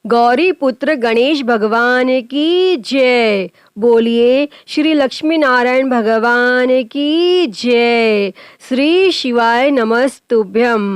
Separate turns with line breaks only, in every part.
गौरी पुत्र गणेश भगवान की जय। बोलिए श्री लक्ष्मी नारायण भगवान की जय। श्री शिवाय नमस्तुभ्यम।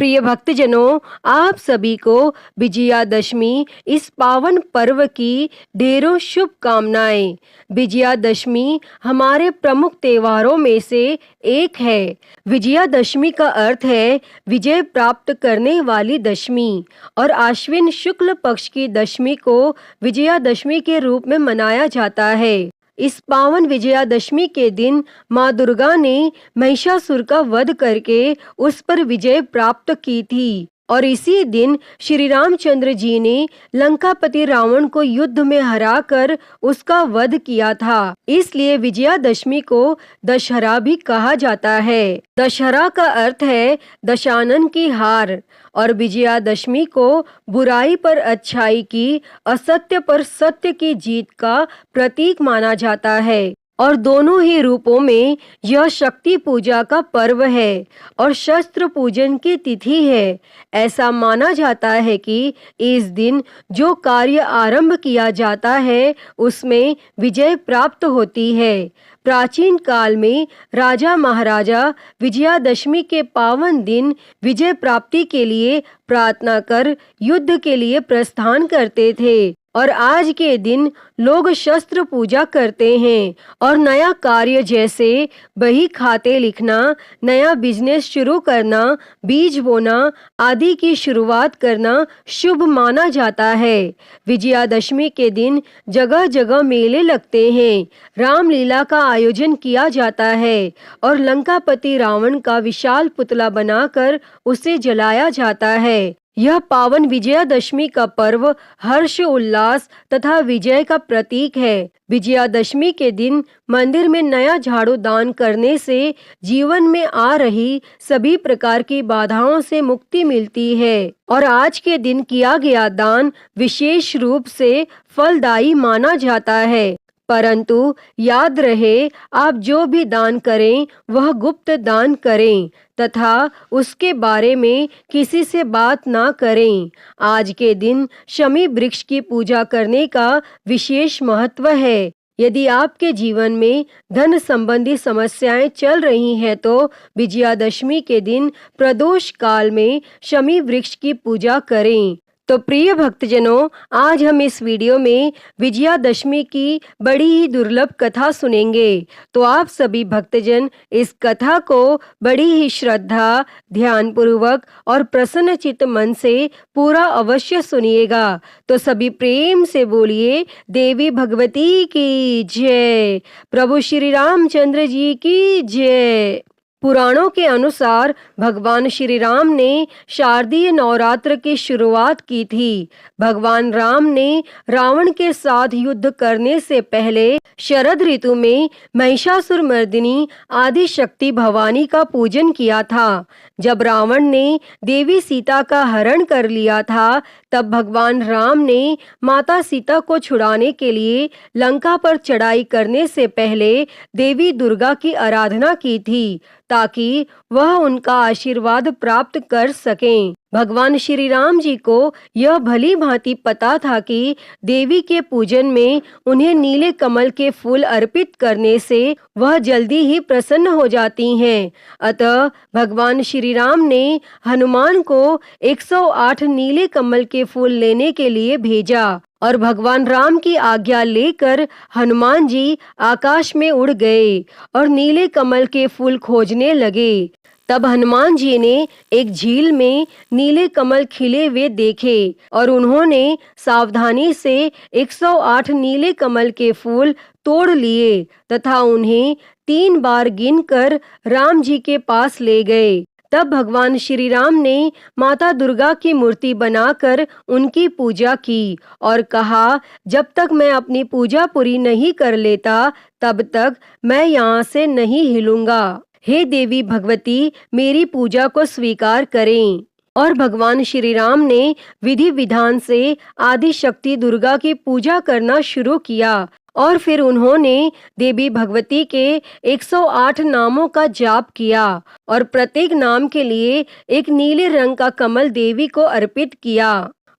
प्रिय भक्तजनों, आप सभी को विजयादशमी इस पावन पर्व की ढेरों शुभकामनाएं। विजयादशमी हमारे प्रमुख त्योहारों में से एक है। विजयादशमी का अर्थ है विजय प्राप्त करने वाली दशमी, और आश्विन शुक्ल पक्ष की दशमी को विजयादशमी के रूप में मनाया जाता है। इस पावन विजयादशमी के दिन माँ दुर्गा ने महिषासुर का वध करके उस पर विजय प्राप्त की थी, और इसी दिन श्री रामचंद्र जी ने लंकापति रावण को युद्ध में हराकर उसका वध किया था। इसलिए विजयादशमी को दशहरा भी कहा जाता है। दशहरा का अर्थ है दशानन की हार, और विजयादशमी को बुराई पर अच्छाई की, असत्य पर सत्य की जीत का प्रतीक माना जाता है। और दोनों ही रूपों में यह शक्ति पूजा का पर्व है और शस्त्र पूजन की तिथि है। ऐसा माना जाता है कि इस दिन जो कार्य आरंभ किया जाता है उसमें विजय प्राप्त होती है। प्राचीन काल में राजा महाराजा विजयादशमी के पावन दिन विजय प्राप्ति के लिए प्रार्थना कर युद्ध के लिए प्रस्थान करते थे, और आज के दिन लोग शस्त्र पूजा करते हैं और नया कार्य जैसे बही खाते लिखना, नया बिजनेस शुरू करना, बीज बोना आदि की शुरुआत करना शुभ माना जाता है। विजयादशमी के दिन जगह जगह मेले लगते हैं, रामलीला का आयोजन किया जाता है और लंकापति रावण का विशाल पुतला बनाकर उसे जलाया जाता है। यह पावन विजयादशमी का पर्व हर्ष उल्लास तथा विजय का प्रतीक है। विजयादशमी के दिन मंदिर में नया झाड़ू दान करने से जीवन में आ रही सभी प्रकार की बाधाओं से मुक्ति मिलती है, और आज के दिन किया गया दान विशेष रूप से फलदायी माना जाता है। परंतु याद रहे, आप जो भी दान करें वह गुप्त दान करें तथा उसके बारे में किसी से बात ना करें। आज के दिन शमी वृक्ष की पूजा करने का विशेष महत्व है। यदि आपके जीवन में धन संबंधी समस्याएं चल रही हैं तो विजयादशमी के दिन प्रदोष काल में शमी वृक्ष की पूजा करें। तो प्रिय भक्तजनों, आज हम इस वीडियो में विजयादशमी की बड़ी ही दुर्लभ कथा सुनेंगे। तो आप सभी भक्तजन इस कथा को बड़ी ही श्रद्धा, ध्यान पूर्वक और प्रसन्न चित्त मन से पूरा अवश्य सुनिएगा। तो सभी प्रेम से बोलिए देवी भगवती की जय, प्रभु श्री रामचंद्र जी की जय। पुराणों के अनुसार भगवान श्री राम ने शारदीय नवरात्र की शुरुआत की थी। भगवान राम ने रावण के साथ युद्ध करने से पहले शरद ऋतु में महिषासुर मर्दिनी आदि शक्ति भवानी का पूजन किया था। जब रावण ने देवी सीता का हरण कर लिया था, तब भगवान राम ने माता सीता को छुड़ाने के लिए लंका पर चढ़ाई करने से पहले देवी दुर्गा की आराधना की थी, ताकि वह उनका आशीर्वाद प्राप्त कर सकें। भगवान श्री राम जी को यह भली भांति पता था कि देवी के पूजन में उन्हें नीले कमल के फूल अर्पित करने से वह जल्दी ही प्रसन्न हो जाती हैं। अतः भगवान श्री राम ने हनुमान को 108 नीले कमल के फूल लेने के लिए भेजा, और भगवान राम की आज्ञा लेकर हनुमान जी आकाश में उड़ गए और नीले कमल के फूल खोजने लगे। तब हनुमान जी ने एक झील में नीले कमल खिले हुए देखे, और उन्होंने सावधानी से 108 नीले कमल के फूल तोड़ लिए तथा उन्हें 3 बार गिनकर राम जी के पास ले गए। तब भगवान श्री राम ने माता दुर्गा की मूर्ति बनाकर उनकी पूजा की और कहा, जब तक मैं अपनी पूजा पूरी नहीं कर लेता तब तक मैं यहाँ से नहीं हिलूंगा। हे देवी भगवती, मेरी पूजा को स्वीकार करें। और भगवान श्री राम ने विधि विधान से आदि शक्ति दुर्गा की पूजा करना शुरू किया, और फिर उन्होंने देवी भगवती के 108 नामों का जाप किया और प्रत्येक नाम के लिए एक नीले रंग का कमल देवी को अर्पित किया।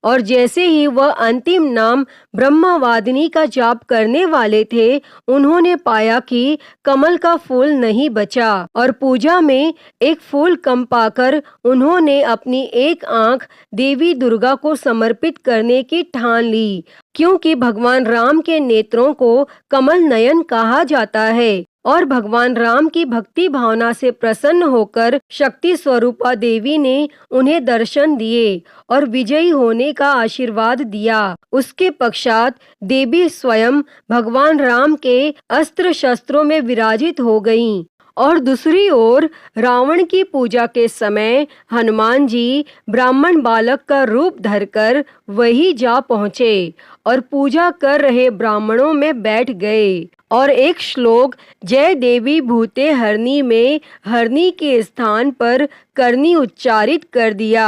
और जैसे ही वह अंतिम नाम ब्रह्मवादिनी का जाप करने वाले थे, उन्होंने पाया कि कमल का फूल नहीं बचा और पूजा में एक फूल कम पाकर उन्होंने अपनी एक आंख देवी दुर्गा को समर्पित करने की ठान ली, क्योंकि भगवान राम के नेत्रों को कमल नयन कहा जाता है। और भगवान राम की भक्ति भावना से प्रसन्न होकर शक्ति स्वरूपा देवी ने उन्हें दर्शन दिए और विजयी होने का आशीर्वाद दिया। उसके पश्चात देवी स्वयं भगवान राम के अस्त्र शस्त्रों में विराजित हो गईं। और दूसरी ओर रावण की पूजा के समय हनुमान जी ब्राह्मण बालक का रूप धरकर वही जा पहुँचे और पूजा कर रहे ब्राह्मणों में बैठ गए और एक श्लोक जय देवी भूते हरनी में हरनी के स्थान पर करनी उच्चारित कर दिया।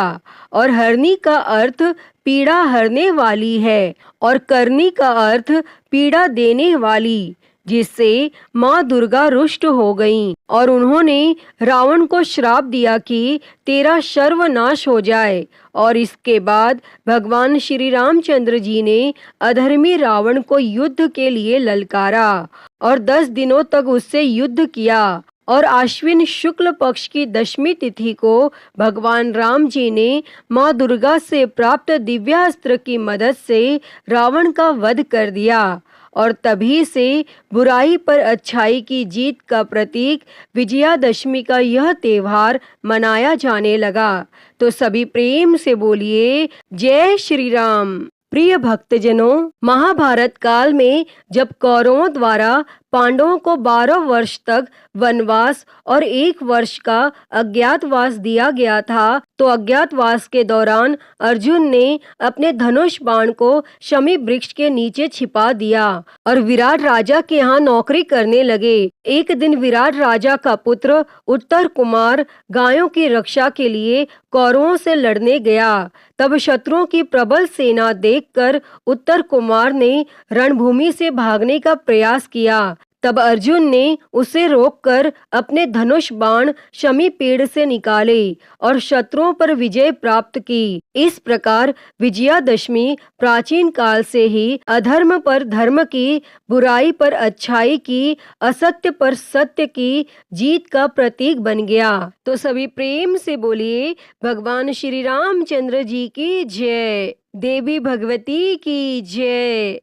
और हरनी का अर्थ पीड़ा हरने वाली है और करनी का अर्थ पीड़ा देने वाली, जिससे माँ दुर्गा रुष्ट हो गईं और उन्होंने रावण को श्राप दिया कि तेरा सर्वनाश हो जाए। और इसके बाद भगवान श्री रामचंद्र जी ने अधर्मी रावण को युद्ध के लिए ललकारा और 10 दिनों तक उससे युद्ध किया। और आश्विन शुक्ल पक्ष की दशमी तिथि को भगवान राम जी ने माँ दुर्गा से प्राप्त दिव्यास्त्र की मदद से रावण का वध कर दिया। और तभी से बुराई पर अच्छाई की जीत का प्रतीक विजयादशमी का यह त्योहार मनाया जाने लगा। तो सभी प्रेम से बोलिए जय श्री राम। प्रिय भक्तजनों, महाभारत काल में जब कौरवों द्वारा पांडवों को 12 वर्ष तक वनवास और 1 वर्ष का अज्ञातवास दिया गया था, तो अज्ञातवास के दौरान अर्जुन ने अपने धनुष बाण को शमी वृक्ष के नीचे छिपा दिया और विराट राजा के यहाँ नौकरी करने लगे। एक दिन विराट राजा का पुत्र उत्तर कुमार गायों की रक्षा के लिए कौरवों से लड़ने गया। तब शत्रुओं की प्रबल सेना देखकर उत्तर कुमार ने रणभूमि से भागने का प्रयास किया। तब अर्जुन ने उसे रोककर अपने धनुष बाण शमी पेड़ से निकाले और शत्रुओं पर विजय प्राप्त की। इस प्रकार विजयादशमी प्राचीन काल से ही अधर्म पर धर्म की, बुराई पर अच्छाई की, असत्य पर सत्य की जीत का प्रतीक बन गया। तो सभी प्रेम से बोलिए भगवान श्री रामचंद्र जी की जय, देवी भगवती की जय।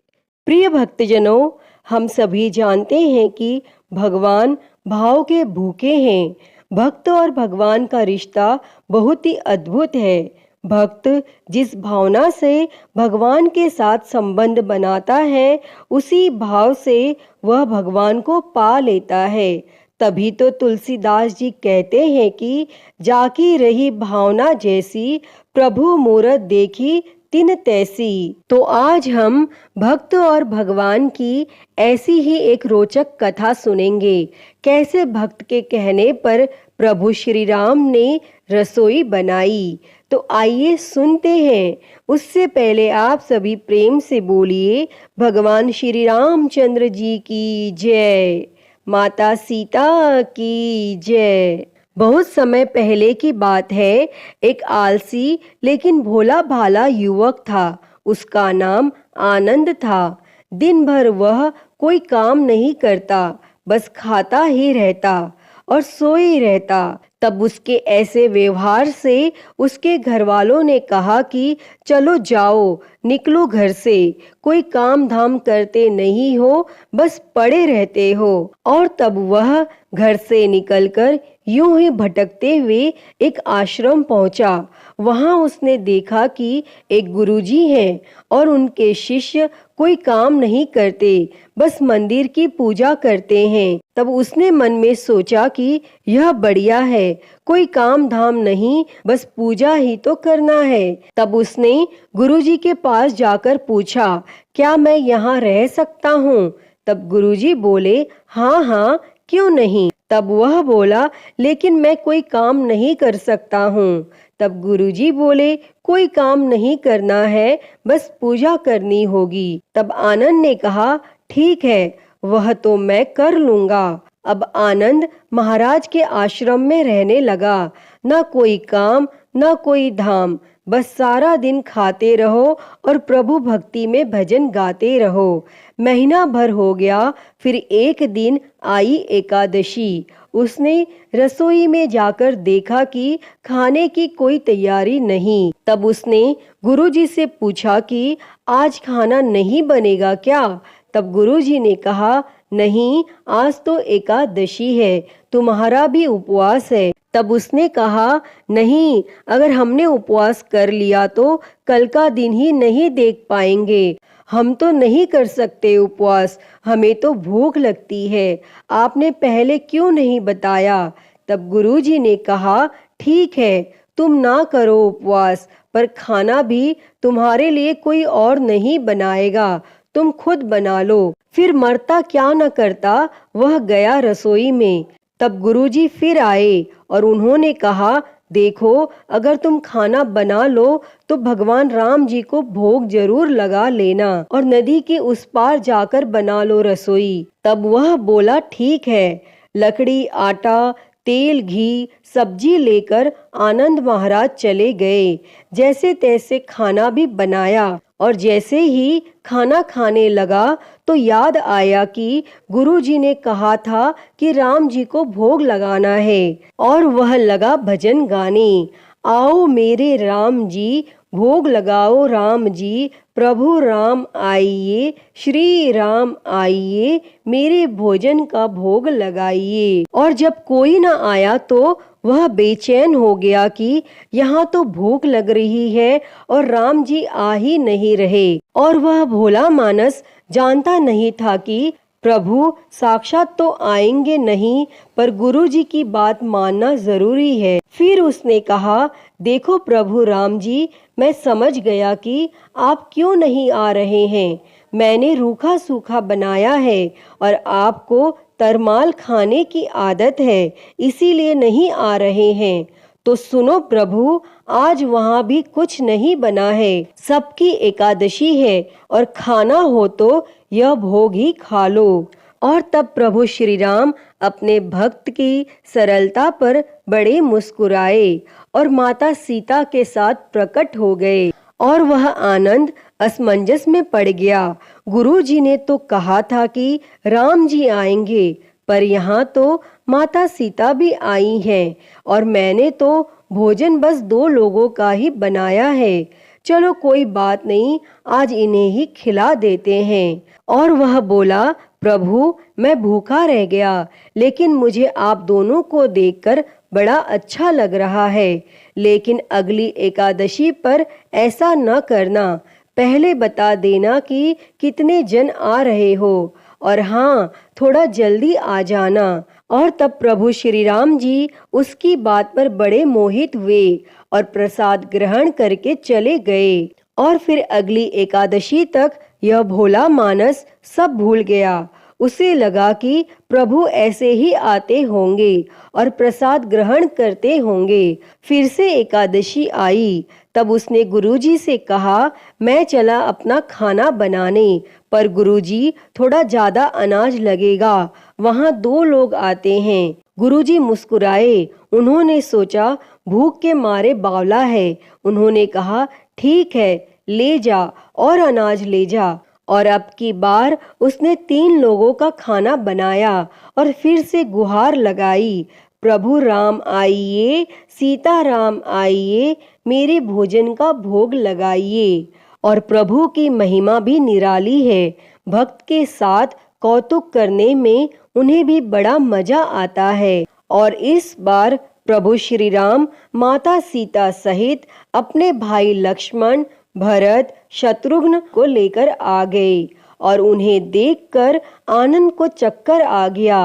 प्रिय भक्तजनों, हम सभी जानते हैं कि भगवान भाव के भूखे हैं। भक्त और भगवान का रिश्ता बहुत ही अद्भुत है। भक्त जिस भावना से भगवान के साथ संबंध बनाता है, उसी भाव से वह भगवान को पा लेता है। तभी तो तुलसीदास जी कहते हैं कि जाकी रही भावना जैसी, प्रभु मूरत देखी तिन तैसी। तो आज हम भक्त और भगवान की ऐसी ही एक रोचक कथा सुनेंगे। कैसे भक्त के कहने पर प्रभु श्री राम ने रसोई बनाई। तो आइए सुनते हैं। उससे पहले आप सभी प्रेम से बोलिए भगवान श्री रामचंद्र जी की जय, माता सीता की जय। बहुत समय पहले की बात है। एक आलसी लेकिन भोला भाला युवक था। उसका नाम आनंद था। दिन भर वह कोई काम नहीं करता, बस खाता ही रहता और सोए रहता। तब उसके ऐसे व्यवहार से उसके घर वालों ने कहा कि चलो जाओ, निकलो घर से, कोई काम धाम करते नहीं हो, बस पड़े रहते हो। और तब वह घर से निकलकर यूं ही भटकते हुए एक आश्रम पहुंचा। वहां उसने देखा कि एक गुरुजी हैं और उनके शिष्य कोई काम नहीं करते, बस मंदिर की पूजा करते हैं। तब उसने मन में सोचा कि यह बढ़िया है, कोई काम धाम नहीं, बस पूजा ही तो करना है। तब उसने गुरुजी के पास जाकर पूछा, क्या मैं यहाँ रह सकता हूँ? तब गुरुजी बोले, हाँ हाँ, क्यों नहीं। तब वह बोला, लेकिन मैं कोई काम नहीं कर सकता हूँ। तब गुरुजी बोले, कोई काम नहीं करना है, बस पूजा करनी होगी। तब आनंद ने कहा, ठीक है, वह तो मैं कर लूंगा। अब आनंद महाराज के आश्रम में रहने लगा। न कोई काम, न कोई धाम, बस सारा दिन खाते रहो और प्रभु भक्ति में भजन गाते रहो। महीना भर हो गया, फिर एक दिन आई एकादशी। उसने रसोई में जाकर देखा कि खाने की कोई तैयारी नहीं। तब उसने गुरुजी से पूछा कि आज खाना नहीं बनेगा क्या? तब गुरुजी ने कहा, नहीं, आज तो एकादशी है, तुम्हारा भी उपवास है। तब उसने कहा, नहीं, अगर हमने उपवास कर लिया तो कल का दिन ही नहीं देख पाएंगे। हम तो नहीं कर सकते उपवास, हमें तो भूख लगती है। आपने पहले क्यों नहीं बताया? तब गुरुजी ने कहा, ठीक है, तुम ना करो उपवास, पर खाना भी तुम्हारे लिए कोई और नहीं बनाएगा, तुम खुद बना लो। फिर मरता क्या न करता, वह गया रसोई में। तब गुरुजी फिर आए और उन्होंने कहा, देखो, अगर तुम खाना बना लो तो भगवान राम जी को भोग जरूर लगा लेना और नदी के उस पार जाकर बना लो रसोई। तब वह बोला, ठीक है। लकड़ी, आटा, तेल, घी, सब्जी लेकर आनंद महाराज चले गए। जैसे तैसे खाना भी बनाया और जैसे ही खाना खाने लगा तो याद आया कि गुरुजी ने कहा था कि राम जी को भोग लगाना है, और वह लगा भजन गाने। आओ मेरे राम जी, भोग लगाओ राम जी, प्रभु राम आइए, श्री राम आइए, मेरे भोजन का भोग लगाइए। और जब कोई न आया तो वह बेचैन हो गया कि यहाँ तो भूख लग रही है और राम जी आ ही नहीं रहे। और वह भोला मानस जानता नहीं था कि प्रभु साक्षात तो आएंगे नहीं, पर गुरु जी की बात मानना जरूरी है। फिर उसने कहा, देखो प्रभु राम जी, मैं समझ गया कि आप क्यों नहीं आ रहे हैं। मैंने रूखा सूखा बनाया है और आपको तरमाल खाने की आदत है, इसीलिए नहीं आ रहे हैं। तो सुनो प्रभु, आज वहाँ भी कुछ नहीं बना है, सबकी एकादशी है और खाना हो तो यह भोग ही खा लो। और तब प्रभु श्री राम अपने भक्त की सरलता पर बड़े मुस्कुराए और माता सीता के साथ प्रकट हो गए, और वह आनंद असमंजस में पड़ गया। गुरु जी ने तो कहा था कि राम जी आएंगे, पर यहाँ तो माता सीता भी आई हैं और मैंने तो भोजन बस 2 लोगों का ही बनाया है। चलो कोई बात नहीं, आज इन्हें ही खिला देते हैं। और वह बोला, प्रभु मैं भूखा रह गया, लेकिन मुझे आप दोनों को देखकर बड़ा अच्छा लग रहा है। लेकिन अगली एकादशी पर ऐसा न करना, पहले बता देना कि कितने जन आ रहे हो, और हाँ, थोड़ा जल्दी आ जाना। और तब प्रभु श्री राम जी उसकी बात पर बड़े मोहित हुए और प्रसाद ग्रहण करके चले गए। और फिर अगली एकादशी तक यह भोला मानस सब भूल गया। उसे लगा कि प्रभु ऐसे ही आते होंगे और प्रसाद ग्रहण करते होंगे। फिर से एकादशी आई, तब उसने गुरुजी से कहा, मैं चला अपना खाना बनाने, पर गुरुजी थोड़ा ज्यादा अनाज लगेगा, वहाँ 2 लोग आते हैं। गुरुजी मुस्कुराए। उन्होंने सोचा भूख के मारे बावला है। उन्होंने कहा, ठीक है, ले जा और अनाज ले जा। और अब की बार उसने 3 लोगों का खाना बनाया और फिर से गुहार लगाई, प्रभु राम आइए, सीता राम आइए, मेरे भोजन का भोग लगाइए। और प्रभु की महिमा भी निराली है। भक्त के साथ कौतुक करने में उन्हें भी बड़ा मजा आता है। और इस बार प्रभु श्री राम माता सीता सहित अपने भाई लक्ष्मण, भरत, शत्रुघ्न को लेकर आ गए और उन्हें देखकर आनंद को चक्कर आ गया।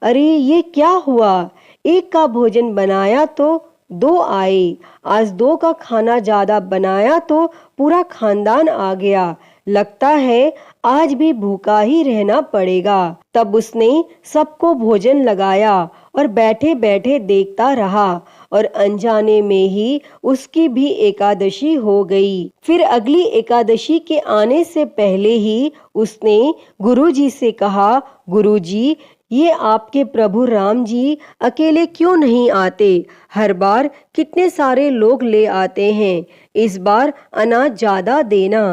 अरे ये क्या हुआ, एक का भोजन बनाया तो 2 आए, आज 2 का खाना ज्यादा बनाया तो पूरा खानदान आ गया, लगता है आज भी भूखा ही रहना पड़ेगा। तब उसने सबको भोजन लगाया और बैठे बैठे देखता रहा, और अनजाने में ही उसकी भी एकादशी हो गई। फिर अगली एकादशी के आने से पहले ही उसने गुरुजी से कहा, गुरुजी ये आपके प्रभु राम जी अकेले क्यों नहीं आते? हर बार कितने सारे लोग ले आते हैं, इस बार अनाज ज्यादा देना।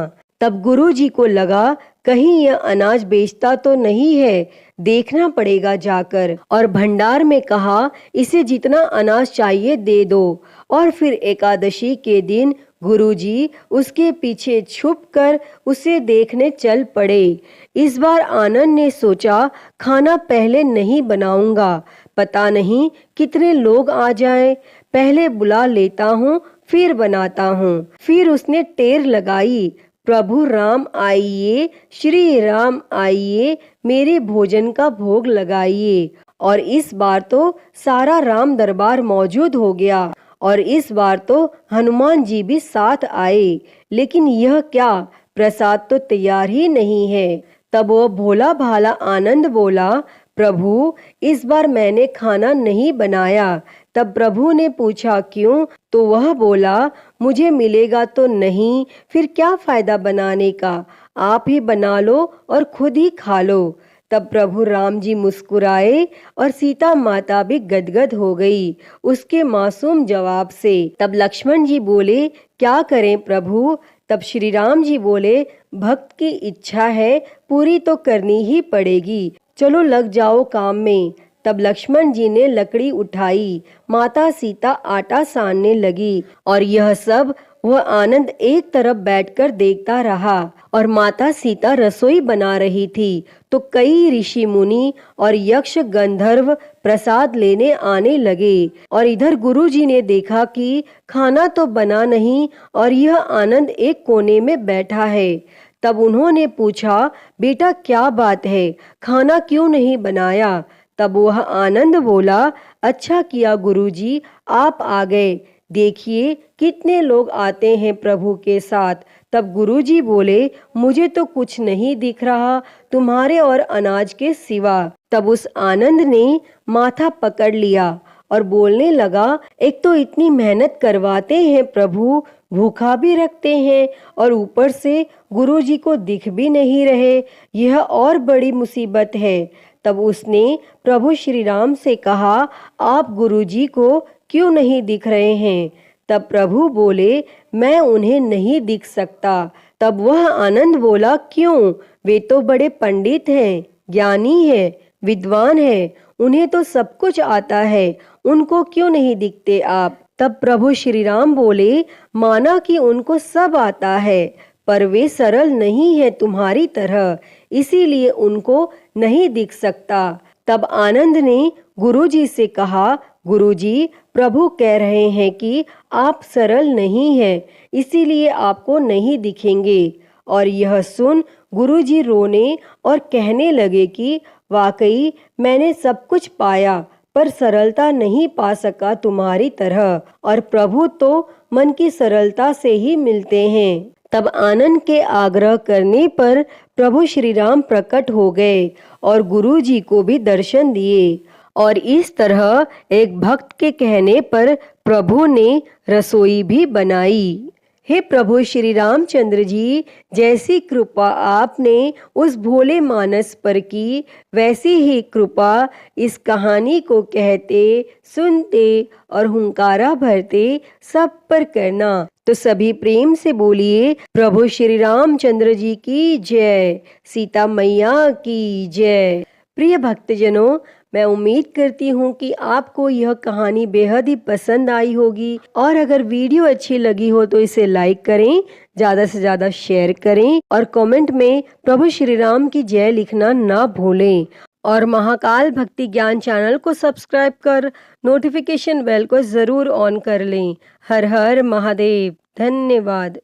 तब गुरु जी को लगा कहीं यह अनाज बेचता तो नहीं है, देखना पड़ेगा जाकर। और भंडार में कहा इसे जितना अनाज चाहिए दे दो। और फिर एकादशी के दिन गुरुजी उसके पीछे छुपकर उसे देखने चल पड़े। इस बार आनंद ने सोचा खाना पहले नहीं बनाऊंगा, पता नहीं कितने लोग आ जाएं, पहले बुला लेता हूँ फिर बनाता हूँ। फिर उसने टेर लगाई, प्रभु राम आइए, श्री राम आइए, मेरे भोजन का भोग लगाइए। और इस बार तो सारा राम दरबार मौजूद हो गया और इस बार तो हनुमान जी भी साथ आए। लेकिन यह क्या, प्रसाद तो तैयार ही नहीं है। तब वह भोला भाला आनंद बोला, प्रभु इस बार मैंने खाना नहीं बनाया। तब प्रभु ने पूछा क्यों? तो वह बोला मुझे मिलेगा तो नहीं, फिर क्या फायदा बनाने का, आप ही बना लो और खुद ही खा लो। तब प्रभु राम जी मुस्कुराए और सीता माता भी गदगद हो गई उसके मासूम जवाब से। तब लक्ष्मण जी बोले क्या करें प्रभु? तब श्री राम जी बोले भक्त की इच्छा है, पूरी तो करनी ही पड़ेगी, चलो लग जाओ काम में। तब लक्ष्मण जी ने लकड़ी उठाई, माता सीता आटा सानने लगी और यह सब वह आनंद एक तरफ बैठकर देखता रहा। और माता सीता रसोई बना रही थी तो कई ऋषि मुनि और यक्ष गंधर्व प्रसाद लेने आने लगे। और इधर गुरुजी ने देखा कि खाना तो बना नहीं और यह आनंद एक कोने में बैठा है। तब उन्होंने पूछा बेटा क्या बात है, खाना क्यों नहीं बनाया? तब वह आनंद बोला अच्छा किया गुरुजी आप आ गए, देखिए कितने लोग आते हैं प्रभु के साथ। तब गुरुजी बोले मुझे तो कुछ नहीं दिख रहा तुम्हारे और अनाज के सिवा। तब उस आनंद ने माथा पकड़ लिया और बोलने लगा एक तो इतनी मेहनत करवाते हैं प्रभु, भूखा भी रखते हैं और ऊपर से गुरुजी को दिख भी नहीं रहे, यह और बड़ी मुसीबत है। तब उसने प्रभु श्री राम से कहा आप गुरुजी को क्यों नहीं दिख रहे हैं? तब प्रभु बोले मैं उन्हें नहीं दिख सकता। तब वह आनंद बोला क्यों? वे तो बड़े पंडित हैं, ज्ञानी हैं, विद्वान हैं, उन्हें तो सब कुछ आता है, उनको क्यों नहीं दिखते आप? तब प्रभु श्री राम बोले माना कि उनको सब आता है पर वे सरल नहीं है तुम्हारी तरह, इसीलिए उनको नहीं दिख सकता। तब आनंद ने गुरुजी से कहा गुरुजी प्रभु कह रहे हैं कि आप सरल नहीं हैं, इसीलिए आपको नहीं दिखेंगे। और यह सुन गुरुजी रोने और कहने लगे कि वाकई मैंने सब कुछ पाया पर सरलता नहीं पा सका तुम्हारी तरह, और प्रभु तो मन की सरलता से ही मिलते हैं। तब आनंद के आग्रह करने पर प्रभु श्री राम प्रकट हो गए और गुरुजी को भी दर्शन दिए। और इस तरह एक भक्त के कहने पर प्रभु ने रसोई भी बनाई। हे प्रभु श्री रामचंद्र जी, जैसी कृपा आपने उस भोले मानस पर की, वैसी ही कृपा इस कहानी को कहते, सुनते और हुंकारा भरते सब पर करना। तो सभी प्रेम से बोलिए प्रभु श्री रामचंद्र जी की जय, सीता मैया की जय। प्रिय भक्तजनों, मैं उम्मीद करती हूँ कि आपको यह कहानी बेहद ही पसंद आई होगी और अगर वीडियो अच्छी लगी हो तो इसे लाइक करें, ज़्यादा से ज़्यादा शेयर करें और कमेंट में प्रभु श्री राम की जय लिखना ना भूलें। और महाकाल भक्ति ज्ञान चैनल को सब्सक्राइब कर नोटिफिकेशन बेल को ज़रूर ऑन कर लें। हर हर महादेव। धन्यवाद।